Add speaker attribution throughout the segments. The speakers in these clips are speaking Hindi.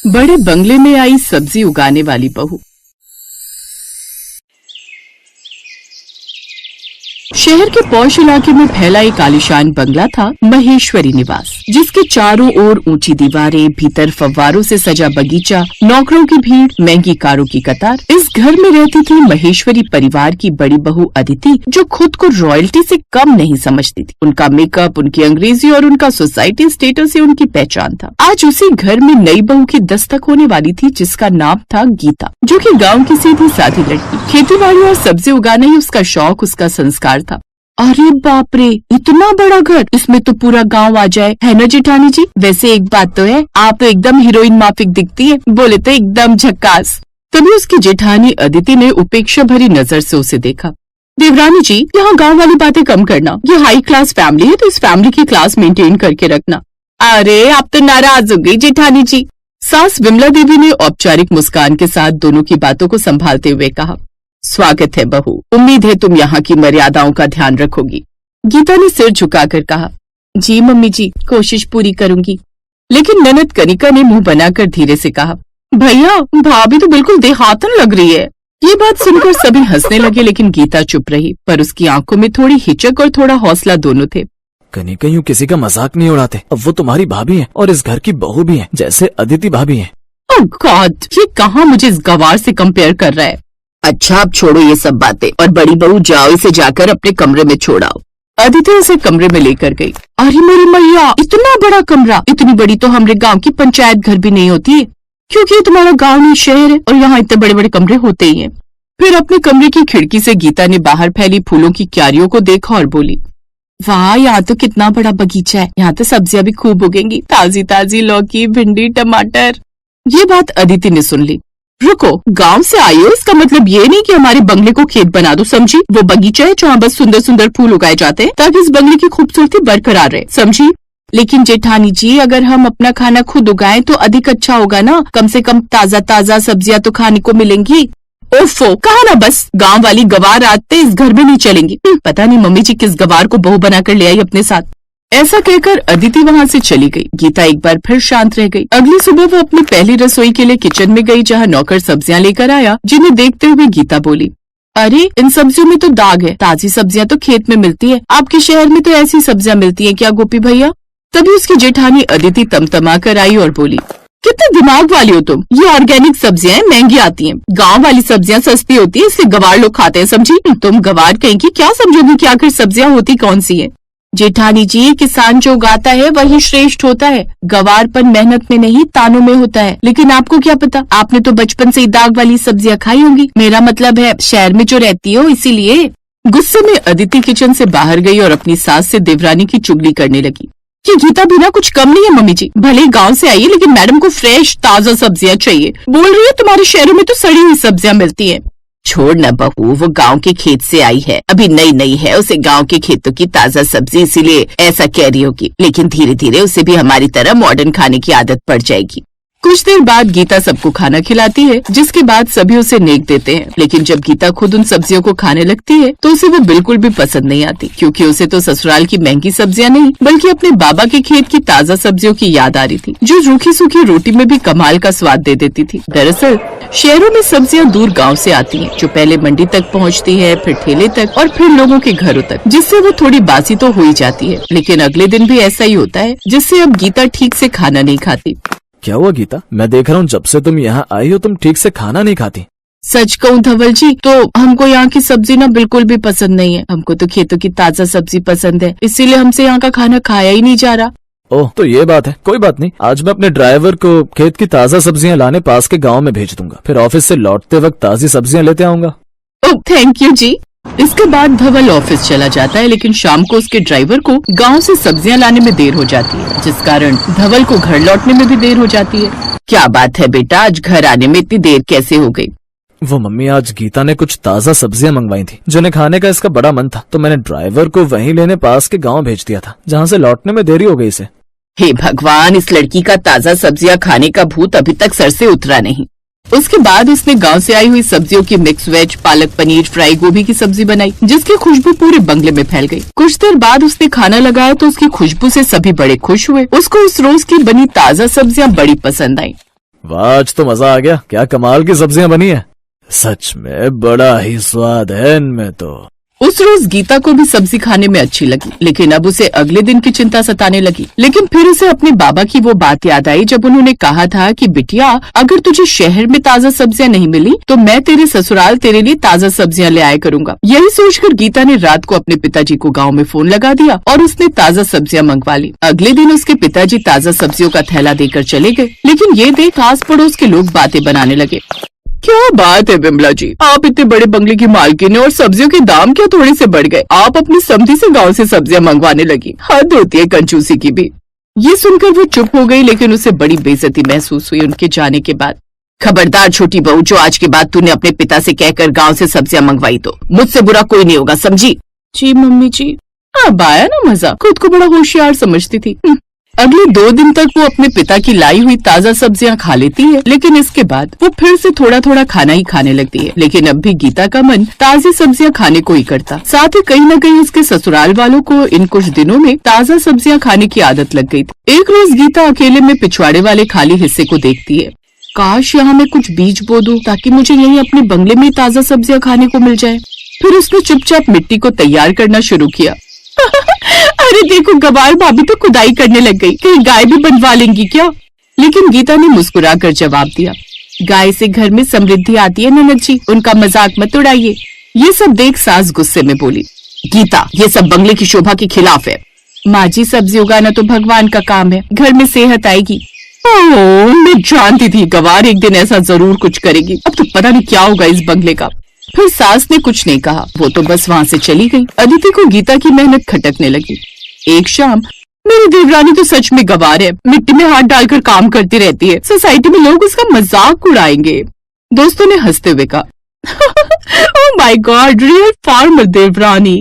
Speaker 1: बड़े बंगले में आई सब्जी उगाने वाली बहू। शहर के पौष इलाके में फैला एक आलीशान बंगला था महेश्वरी निवास, जिसके चारों ओर ऊंची दीवारें, भीतर फव्वारों से सजा बगीचा, नौकरों की भीड़, महंगी कारों की कतार। इस घर में रहती थी महेश्वरी परिवार की बड़ी बहू अदिति, जो खुद को रॉयल्टी से कम नहीं समझती थी। उनका मेकअप, उनकी अंग्रेजी और उनका सोसाइटी स्टेटस ही उनकी पहचान था। आज उसी घर में नई बहू की दस्तक होने वाली थी, जिसका नाम था गीता, जो कि गाँव की सीधी साधी लड़की। खेती बाड़ी और सब्जी उगाना ही उसका शौक, उसका संस्कार था। अरे बाप रे, इतना बड़ा घर, इसमें तो पूरा गांव आ जाए, है ना जेठानी जी? वैसे एक बात तो है, आप तो एकदम हीरोइन माफिक दिखती है, बोले तो एकदम झक्कास। तभी उसकी जेठानी अदिति ने उपेक्षा भरी नजर से उसे देखा। देवरानी जी, यहाँ गांव वाली बातें कम करना, ये हाई क्लास फैमिली है, तो इस फैमिली की क्लास मेंटेन करके रखना। अरे आप तो नाराज हो गई जेठानी जी। सास विमला देवी ने औपचारिक मुस्कान के साथ दोनों की बातों को संभालते हुए कहा। स्वागत है बहू, उम्मीद है तुम यहाँ की मर्यादाओं का ध्यान रखोगी। गीता ने सिर झुकाकर कहा। जी मम्मी जी, कोशिश पूरी करूंगी। लेकिन ननद कनिका ने मुंह बनाकर धीरे से कहा, भैया भाभी तो बिल्कुल देहातन लग रही है। ये बात सुनकर सभी हंसने लगे, लेकिन गीता चुप रही, पर उसकी आंखों में थोड़ी हिचक और थोड़ा हौसला दोनों थे।
Speaker 2: कनिका यूं किसी का मजाक नहीं उड़ाते, अब वो तुम्हारी भाभी है और इस घर की बहू भी है, जैसे अदिति भाभी है।
Speaker 1: ओह गॉड, ये कहाँ मुझे इस गवार से कंपेयर कर रहा है। अच्छा अब छोड़ो ये सब बातें और बड़ी बहू जाओ, इसे जाकर अपने कमरे में छोड़ाओ। अदिति उसे कमरे में लेकर गई। अरे मेरी मैया, इतना बड़ा कमरा, इतनी बड़ी तो हमारे गांव की पंचायत घर भी नहीं होती है, क्योंकि ये तुम्हारा गांव नहीं शहर है और यहाँ इतने बड़े बड़े कमरे होते ही हैं। फिर अपने कमरे की खिड़की से गीता ने बाहर फैली फूलों की क्यारियों को देखा और बोली, वाह यहाँ तो कितना बड़ा बगीचा है, यहाँ तो सब्जियां भी खूब उगेंगी, ताजी ताजी लौकी, भिंडी, टमाटर। ये बात अदिति ने सुन ली। रुको, गांव से आई हो इसका मतलब ये नहीं कि हमारे बंगले को खेत बना दो, समझी? वो बगीचा है जहाँ बस सुंदर सुंदर फूल उगाए जाते हैं ताकि इस बंगले की खूबसूरती बरकरार रहे, समझी? लेकिन जेठानी जी, अगर हम अपना खाना खुद उगाएं तो अधिक अच्छा होगा ना, कम से कम ताजा ताजा सब्जियां तो खाने को मिलेंगी। ओफो, कहा ना बस, गांव वाली गवार आते इस घर में नहीं चलेंगी। पता नहीं मम्मी जी किस गवार को बहू बनाकर ले आई अपने साथ। ऐसा कहकर अदिति वहाँ से चली गई। गीता एक बार फिर शांत रह गई। अगली सुबह वो अपनी पहली रसोई के लिए किचन में गई, जहाँ नौकर सब्जियां लेकर आया, जिन्हें देखते हुए गीता बोली, अरे इन सब्जियों में तो दाग है, ताजी सब्जियां तो खेत में मिलती है, आपके शहर में तो ऐसी सब्जियां मिलती है क्या गोपी भैया? तभी उसकी जेठानी अदिति तमतमा कर आई और बोली, कितने दिमाग वाली हो तुम, ये ऑर्गेनिक सब्जियां महंगी आती हैं, गांव वाली सब्जियां सस्ती होती है, इसलिए गवार लोग खाते हैं, समझी? तुम गवार कहीं की क्या समझोगी कि आखिर सब्जियां होती कौन सी है? जेठानी जी, किसान जो उगाता है वही श्रेष्ठ होता है, गवारपन मेहनत में नहीं तानों में होता है। लेकिन आपको क्या पता, आपने तो बचपन से ही दाग वाली सब्जियां खाई होंगी, मेरा मतलब है शहर में जो रहती हो इसीलिए। गुस्से में अदिति किचन से बाहर गई और अपनी सास से देवरानी की चुगली करने लगी। ये गीता भी ना कुछ कम नहीं है मम्मी जी, भले ही गाँव से आई है लेकिन मैडम को फ्रेश ताजा सब्जियां चाहिए। बोल रही है तुम्हारे शहरों में तो सड़ी हुई सब्जियां मिलती है। छोड़ न बहू, वो गांव के खेत से आई है, अभी नई नई है, उसे गांव के खेतों की ताजा सब्जी इसीलिए ऐसा कह रही होगी, लेकिन धीरे धीरे उसे भी हमारी तरह मॉडर्न खाने की आदत पड़ जाएगी। कुछ देर बाद गीता सबको खाना खिलाती है, जिसके बाद सभी उसे नेक देते हैं। लेकिन जब गीता खुद उन सब्जियों को खाने लगती है तो उसे वो बिल्कुल भी पसंद नहीं आती, क्योंकि उसे तो ससुराल की महंगी सब्जियां नहीं बल्कि अपने बाबा के खेत की ताजा सब्जियों की याद आ रही थी, जो रूखी सूखी रोटी में भी कमाल का स्वाद दे देती थी। दरअसल शहरों में सब्जियां दूर गांव से आती हैं, जो पहले मंडी तक पहुंचती है, फिर ठेले तक और फिर लोगों के घरों तक, जिससे वो थोड़ी बासी तो हो ही जाती है, लेकिन अगले दिन भी ऐसा ही होता है, जिससे अब गीता ठीक से खाना नहीं खाती।
Speaker 2: क्या हुआ गीता? मैं देख रहा हूँ जब से तुम यहाँ आई हो तुम ठीक से खाना नहीं खाती।
Speaker 1: सच कहूँ धवल जी, तो हमको यहाँ की सब्जी ना बिल्कुल भी पसंद नहीं है। हमको तो खेतों की ताजा सब्जी पसंद है, इसीलिए हमसे यहाँ का खाना खाया ही नहीं जा रहा।
Speaker 2: ओह, तो ये बात है, कोई बात नहीं, आज मैं अपने ड्राइवर को खेत की ताजा सब्जियाँ लाने पास के गाँव में भेज दूंगा, फिर ऑफिस से लौटते वक्त ताजी सब्जियाँ लेते आऊंगा।
Speaker 1: ओह थैंक यू जी। इसके बाद धवल ऑफिस चला जाता है, लेकिन शाम को उसके ड्राइवर को गांव से सब्जियां लाने में देर हो जाती है, जिस कारण धवल को घर लौटने में भी देर हो जाती है। क्या बात है बेटा, आज घर आने में इतनी देर कैसे हो गई?
Speaker 2: वो मम्मी, आज गीता ने कुछ ताजा सब्जियां मंगवाई थी, जिन्हें खाने का इसका बड़ा मन था, तो मैंने ड्राइवर को वहीं लेने पास के गाँव भेज दिया था, जहाँ से लौटने में देरी हो गई इसे।
Speaker 1: हे भगवान, इस लड़की का ताजा सब्जियां खाने का भूत अभी तक सर से उतरा नहीं। उसके बाद उसने गांव से आई हुई सब्जियों की mix veg, palak paneer, fry गोभी की सब्जी बनाई, जिसकी खुशबू पूरे बंगले में फैल गई। कुछ देर बाद उसने खाना लगाया तो उसकी खुशबू से सभी बड़े खुश हुए। उसको उस रोज की बनी ताजा सब्जियां बड़ी पसंद आई।
Speaker 2: वाह, आज तो मजा आ गया। क्या कमाल की सब्जियां बनी है। सच में बड़ा ही स्वाद है इनमें तो।
Speaker 1: उस रोज गीता को भी सब्जी खाने में अच्छी लगी, लेकिन अब उसे अगले दिन की चिंता सताने लगी। लेकिन फिर उसे अपने बाबा की वो बात याद आई जब उन्होंने कहा था कि बिटिया, अगर तुझे शहर में ताजा सब्जियां नहीं मिली तो मैं तेरे ससुराल तेरे लिए ताजा सब्जियां ले आया करूंगा। यही सोचकर गीता ने रात को अपने पिताजी को गाँव में फोन लगा दिया और उसने ताजा सब्जियां मंगवा ली। अगले दिन उसके पिताजी ताजा सब्जियों का थैला देकर चले गए, लेकिन ये देख आस पड़ोस के लोग बातें बनाने लगे। क्या बात है विमला जी, आप इतने बड़े बंगले की मालकिन है और सब्जियों के दाम क्या थोड़े से बढ़ गए। आप अपनी समधी से गांव से सब्जियां मंगवाने लगी। हद होती है कंजूसी की भी। ये सुनकर वो चुप हो गई, लेकिन उसे बड़ी बेइज्जती महसूस हुई उनके जाने के बाद। खबरदार छोटी बहू, जो आज के बाद तूने अपने पिता से कहकर गाँव से सब्जियां मंगवाई तो मुझसे बुरा कोई नहीं होगा, समझी? जी मम्मी जी। अब आया ना मजा। खुद को बड़ा होशियार समझती थी। अगले 2 दिन तक वो अपने पिता की लाई हुई ताजा सब्जियां खा लेती है, लेकिन इसके बाद वो फिर से थोड़ा थोड़ा खाना ही खाने लगती है। लेकिन अब भी गीता का मन ताजी सब्जियां खाने को ही करता। साथ ही कहीं न कहीं उसके ससुराल वालों को इन कुछ दिनों में ताजा सब्जियां खाने की आदत लग गई थी। एक रोज गीता अकेले में पिछवाड़े वाले खाली हिस्से को देखती है। काश यहाँ मैं कुछ बीज बो दूं ताकि मुझे यहीं अपने बंगले में ताजा सब्जियां खाने को मिल जाए। फिर उसने चुपचाप मिट्टी को तैयार करना शुरू किया। अरे देखो, गवार भाभी तो खुदाई करने लग गई। कहीं गाय भी बनवा लेंगी क्या? लेकिन गीता ने मुस्कुराकर जवाब दिया, गाय से घर में समृद्धि आती है ननद जी, उनका मजाक मत उड़ाइए। ये सब देख सास गुस्से में बोली, गीता, ये सब बंगले की शोभा के खिलाफ है। माँ जी, सब्जी उगाना तो भगवान का काम है, घर में सेहत आएगी। ओह, मैं जानती थी गवार एक दिन ऐसा जरूर कुछ करेगी। अब तो पता नहीं क्या होगा इस बंगले का। फिर सास ने कुछ नहीं कहा, वो तो बस वहाँ से चली गई। अदिति को गीता की मेहनत खटकने लगी। एक शाम, मेरी देवरानी तो सच में गवार है, मिट्टी में हाथ डालकर काम करती रहती है। सोसाइटी में लोग उसका मजाक उड़ाएंगे। दोस्तों ने हंसते हुए कहा, oh my God, real farmer देवरानी।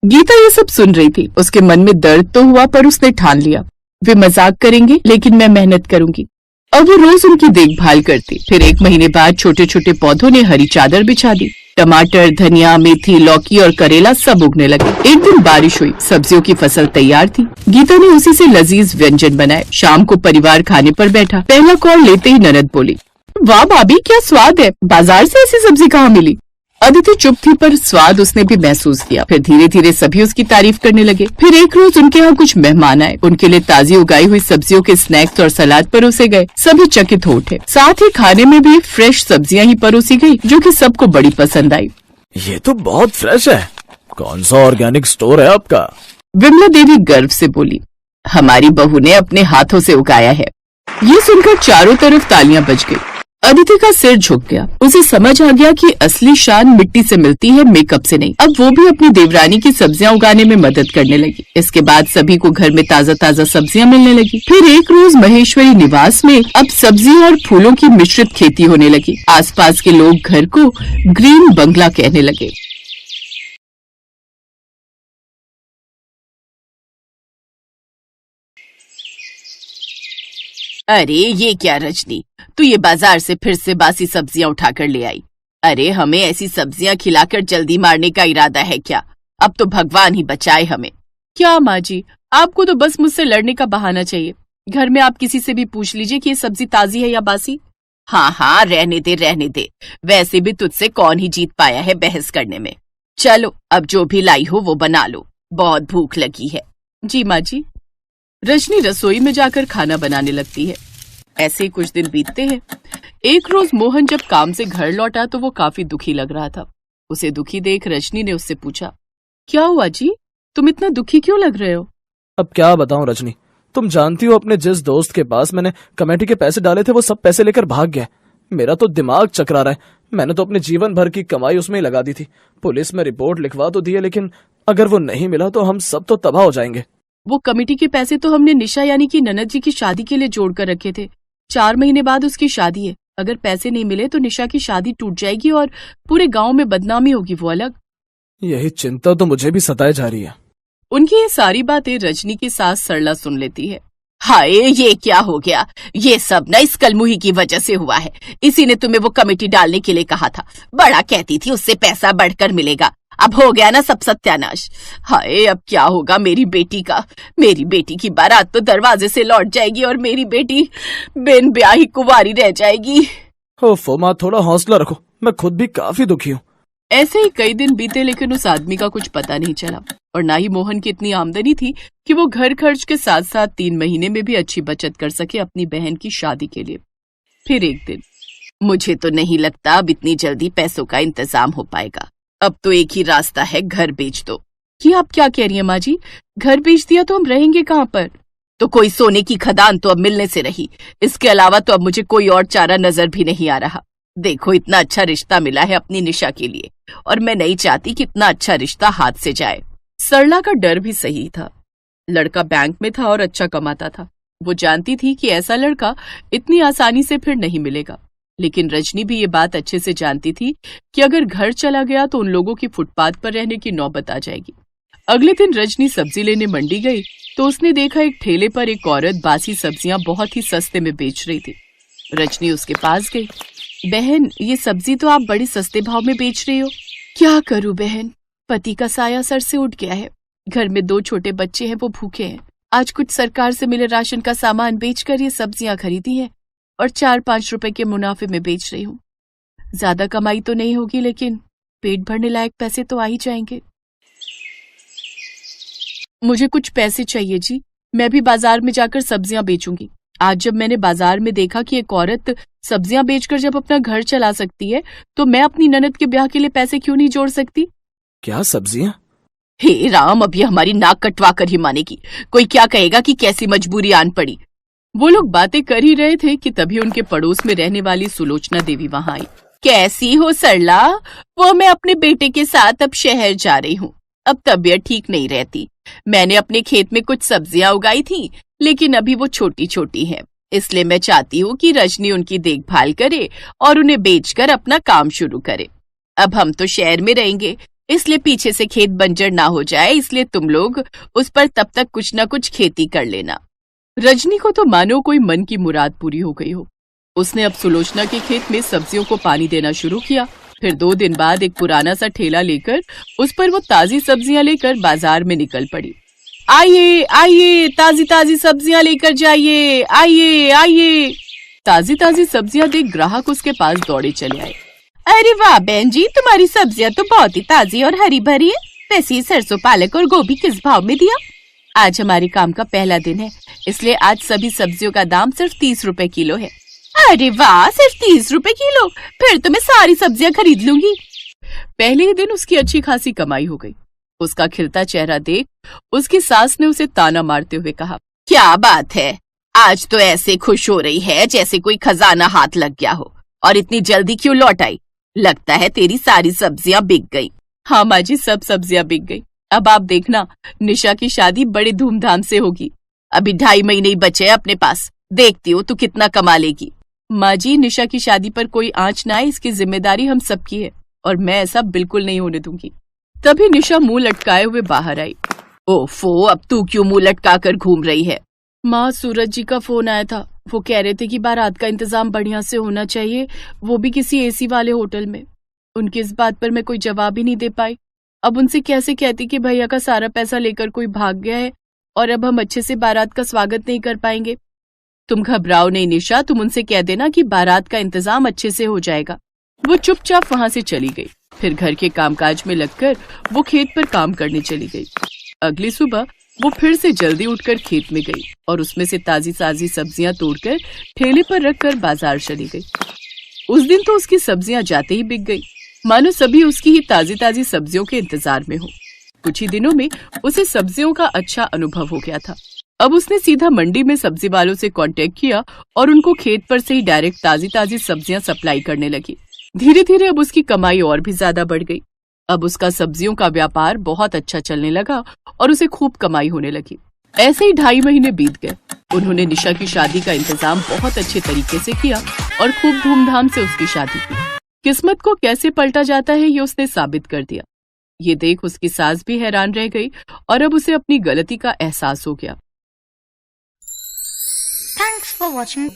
Speaker 1: गीता ये सब सुन रही थी। उसके मन में दर्द तो हुआ, पर उसने ठान लिया, वे मजाक करेंगे लेकिन मैं मेहनत करूंगी। अब वो रोज उनकी देखभाल करती। फिर 1 महीने बाद छोटे छोटे पौधों ने हरी चादर बिछा दी। टमाटर, धनिया, मेथी, लौकी और करेला सब उगने लगे। एक दिन बारिश हुई, सब्जियों की फसल तैयार थी। गीता ने उसी से लजीज व्यंजन बनाए। शाम को परिवार खाने पर बैठा। पहला कॉल लेते ही ननद बोली, वाह भाभी, क्या स्वाद है, बाजार से ऐसी सब्जी कहाँ मिली? अदिति चुप थी, पर स्वाद उसने भी महसूस किया। फिर धीरे धीरे सभी उसकी तारीफ करने लगे। फिर एक रोज उनके यहाँ कुछ मेहमान आए। उनके लिए ताजी उगाई हुई सब्जियों के स्नैक्स और सलाद परोसे गए। सभी चकित हो उठे। साथ ही खाने में भी फ्रेश सब्जियां ही परोसी गई, जो कि सबको बड़ी पसंद आई।
Speaker 2: ये तो बहुत फ्रेश है। कौन सा ऑर्गेनिक स्टोर है आपका?
Speaker 1: विमला देवी गर्व से बोली, हमारी बहू ने अपने हाथों से उगाया है। ये सुनकर चारों तरफ तालियां बज गई। अदिति का सिर झुक गया। उसे समझ आ गया कि असली शान मिट्टी से मिलती है, मेकअप से नहीं। अब वो भी अपनी देवरानी की सब्जियां उगाने में मदद करने लगी। इसके बाद सभी को घर में ताजा ताजा सब्जियां मिलने लगी। फिर एक रोज महेश्वरी निवास में अब सब्जी और फूलों की मिश्रित खेती होने लगी। आसपास के लोग घर को ग्रीन बंगला कहने लगे। अरे ये क्या रजनी, तू ये बाजार से फिर से बासी सब्जियां उठाकर ले आई। अरे हमें ऐसी सब्जियां खिलाकर जल्दी मारने का इरादा है क्या? अब तो भगवान ही बचाए हमें। क्या माँ जी, आपको तो बस मुझसे लड़ने का बहाना चाहिए। घर में आप किसी से भी पूछ लीजिए कि ये सब्जी ताजी है या बासी। हाँ हाँ, रहने दे रहने दे, वैसे भी तुझसे कौन ही जीत पाया है बहस करने में। चलो अब जो भी लाई हो वो बना लो, बहुत भूख लगी है। जी माँ जी। रजनी रसोई में जाकर खाना बनाने लगती है। ऐसे ही कुछ दिन बीतते हैं। एक रोज मोहन जब काम से घर लौटा तो वो काफी दुखी लग रहा था। उसे दुखी देख रजनी ने उससे पूछा, क्या हुआ जी, तुम इतना दुखी क्यों लग रहे हो?
Speaker 2: अब क्या बताऊं रजनी, तुम जानती हो अपने जिस दोस्त के पास मैंने कमेटी के पैसे डाले थे वो सब पैसे लेकर भाग गया। मेरा तो दिमाग चकरा रहा है। मैंने तो अपने जीवन भर की कमाई उसमें ही लगा दी थी। पुलिस में रिपोर्ट लिखवा तो दी है, लेकिन अगर वो नहीं मिला तो हम सब तो तबाह हो जाएंगे।
Speaker 1: वो कमेटी के पैसे तो हमने निशा यानी कि ननद जी की शादी के लिए जोड़ कर रखे थे। 4 महीने बाद उसकी शादी है। अगर पैसे नहीं मिले तो निशा की शादी टूट जाएगी और पूरे गांव में बदनामी होगी, वो अलग।
Speaker 2: यही चिंता तो मुझे भी सताए जा रही है।
Speaker 1: उनकी ये सारी बातें रजनी की सास सरला सुन लेती है। हाय, ये क्या हो गया? ये सब ना इस कलमुही की वजह से हुआ है। इसी ने तुम्हें वो कमेटी डालने के लिए कहा था। बड़ा कहती थी उससे पैसा बढ़कर मिलेगा। अब हो गया ना सब सत्यानाश। हाय, अब क्या होगा मेरी बेटी का? मेरी बेटी की बारात तो दरवाजे से लौट जाएगी और मेरी बेटी बिन ब्याही कुंवारी रह जाएगी।
Speaker 2: ओफो माँ, थोड़ा हौसला रखो, मैं खुद भी काफी दुखी हूँ।
Speaker 1: ऐसे ही कई दिन बीते, लेकिन उस आदमी का कुछ पता नहीं चला और ना ही मोहन की इतनी आमदनी थी कि वो घर खर्च के साथ साथ 3 महीने में भी अच्छी बचत कर सके अपनी बहन की शादी के लिए। फिर एक दिन, मुझे तो नहीं लगता अब इतनी जल्दी पैसों का इंतजाम हो पाएगा। अब तो एक ही रास्ता है, घर बेच दो। ये आप क्या कह रही हैं माँ जी? घर बेच दिया तो हम रहेंगे कहाँ पर? तो कोई सोने की खदान तो अब मिलने से रही। इसके अलावा तो अब मुझे कोई और चारा नजर भी नहीं आ रहा। देखो, इतना अच्छा रिश्ता मिला है अपनी निशा के लिए और मैं नहीं चाहती कि इतना अच्छा रिश्ता हाथ से जाए। सरला का डर भी सही था। लड़का बैंक में था और अच्छा कमाता था। वो जानती थी कि ऐसा लड़का इतनी आसानी से फिर नहीं मिलेगा। लेकिन रजनी भी ये बात अच्छे से जानती थी कि अगर घर चला गया तो उन लोगों की फुटपाथ पर रहने की नौबत आ जाएगी। अगले दिन रजनी सब्जी लेने मंडी गई तो उसने देखा एक ठेले पर एक औरत बासी सब्जियां बहुत ही सस्ते में बेच रही थी। रजनी उसके पास गई। बहन, ये सब्जी तो आप बड़ी सस्ते भाव में बेच रही हो। क्या करूं बहन, पति का साया सर से उठ गया है। घर में 2 छोटे बच्चे हैं, वो भूखे हैं। आज कुछ सरकार से मिले राशन का सामान बेचकर ये सब्जियां खरीदी हैं और 4-5 रुपए के मुनाफे में बेच रही हूँ। ज्यादा कमाई तो नहीं होगी, लेकिन पेट भरने लायक पैसे तो आ ही जाएंगे। मुझे कुछ पैसे चाहिए जी, मैं भी बाजार में जाकर सब्जियां बेचूंगी। आज जब मैंने बाजार में देखा कि एक औरत सब्जियां बेचकर जब अपना घर चला सकती है, तो मैं अपनी ननद के ब्याह के लिए पैसे क्यों नहीं जोड़ सकती?
Speaker 2: क्या सब्जियां?
Speaker 1: हे राम, अब ये हमारी नाक कटवा कर ही मानेगी। कोई क्या कहेगा कि कैसी मजबूरी आन पड़ी। वो लोग बातें कर ही रहे थे कि तभी उनके पड़ोस में रहने वाली सुलोचना देवी वहां आई। कैसी हो सरला? वो मैं अपने बेटे के साथ अब शहर जा रही हूँ। अब तबीयत ठीक नहीं रहती। मैंने अपने खेत में कुछ सब्जियां उगाई थी, लेकिन अभी वो छोटी छोटी हैं। इसलिए मैं चाहती हूँ कि रजनी उनकी देखभाल करे और उन्हें बेचकर अपना काम शुरू करे। अब हम तो शहर में रहेंगे, इसलिए पीछे से खेत बंजर ना हो जाए, इसलिए तुम लोग उस पर तब तक कुछ न कुछ खेती कर लेना। रजनी को तो मानो कोई मन की मुराद पूरी हो गई हो। उसने अब सुलोचना के खेत में सब्जियों को पानी देना शुरू किया। फिर 2 दिन बाद एक पुराना सा ठेला लेकर उस पर वो ताजी सब्जियां लेकर बाजार में निकल पड़ी। आइए आइए, ताजी ताजी सब्जियां लेकर जाइए, आइए आइए। ताजी ताजी सब्जियां देख ग्राहक उसके पास दौड़े चले आए। अरे वाह बहन जी, तुम्हारी सब्जियां तो बहुत ही ताजी और हरी भरी है। वैसे सरसों, पालक और गोभी किस भाव में दिया? आज हमारे काम का पहला दिन है, इसलिए आज सभी सब्जियों का दाम सिर्फ 30 रुपए किलो है। अरे वाह, सिर्फ 30 रुपए किलो? फिर तो मैं सारी सब्जियां खरीद लूंगी। पहले ही दिन उसकी अच्छी खासी कमाई हो गई। उसका खिलता चेहरा देख उसकी सास ने उसे ताना मारते हुए कहा, क्या बात है, आज तो ऐसे खुश हो रही है जैसे कोई खजाना हाथ लग गया हो। और इतनी जल्दी क्यों लौट आई? लगता है तेरी सारी सब्जियां बिक गई। हाँ माँ जी, सब सब्जियां बिक गई। अब आप देखना, निशा की शादी बड़े धूमधाम से होगी। अभी 2.5 महीने ही बचे हैं अपने पास। देखती हूँ तू कितना कमा लेगी। माँ जी, निशा की शादी पर कोई आंच ना आए, इसकी जिम्मेदारी हम सबकी है और मैं ऐसा बिल्कुल नहीं होने दूंगी। तभी निशा मुंह लटकाए हुए बाहर आई। ओफो, अब तू क्यों मुंह लटका कर घूम रही है? माँ, सूरज जी का फोन आया था। वो कह रहे थे कि बारात का इंतजाम बढ़िया से होना चाहिए, वो भी किसी एसी वाले होटल में। उनकी इस बात पर मैं कोई जवाब ही नहीं दे पाई। अब उनसे कैसे कहती कि भैया का सारा पैसा लेकर कोई भाग गया है और अब हम अच्छे से बारात का स्वागत नहीं कर पाएंगे। तुम घबराओ नहीं निशा, तुम उनसे कह देना कि बारात का इंतजाम अच्छे से हो जाएगा। वो चुपचाप वहां से चली गई। फिर घर के कामकाज में लगकर वो खेत पर काम करने चली गई। अगली सुबह वो फिर से जल्दी उठकर खेत में गई और उसमें से ताजी ताजी सब्जियां तोड़कर ठेले पर रखकर बाजार चली गई। उस दिन तो उसकी सब्जियां जाते ही बिक गई, मानो सभी उसकी ही ताजी ताजी सब्जियों के इंतजार में हो। कुछ ही दिनों में उसे सब्जियों का अच्छा अनुभव हो गया था। अब उसने सीधा मंडी में सब्जी वालों से कांटेक्ट किया और उनको खेत पर से ही डायरेक्ट ताजी ताजी सब्जियां सप्लाई करने लगी। धीरे धीरे अब उसकी कमाई और भी ज्यादा बढ़ गई। अब उसका सब्जियों का व्यापार बहुत अच्छा चलने लगा और उसे खूब कमाई होने लगी। ऐसे ही 2.5 महीने बीत गए। उन्होंने निशा की शादी का इंतजाम बहुत अच्छे तरीके से किया और खूब धूमधाम से उसकी शादी की। किस्मत को कैसे पलटा जाता है ये उसने साबित कर दिया। ये देख उसकी सास भी हैरान रह गई और अब उसे अपनी गलती का एहसास हो गया।
Speaker 3: Thanks for watching.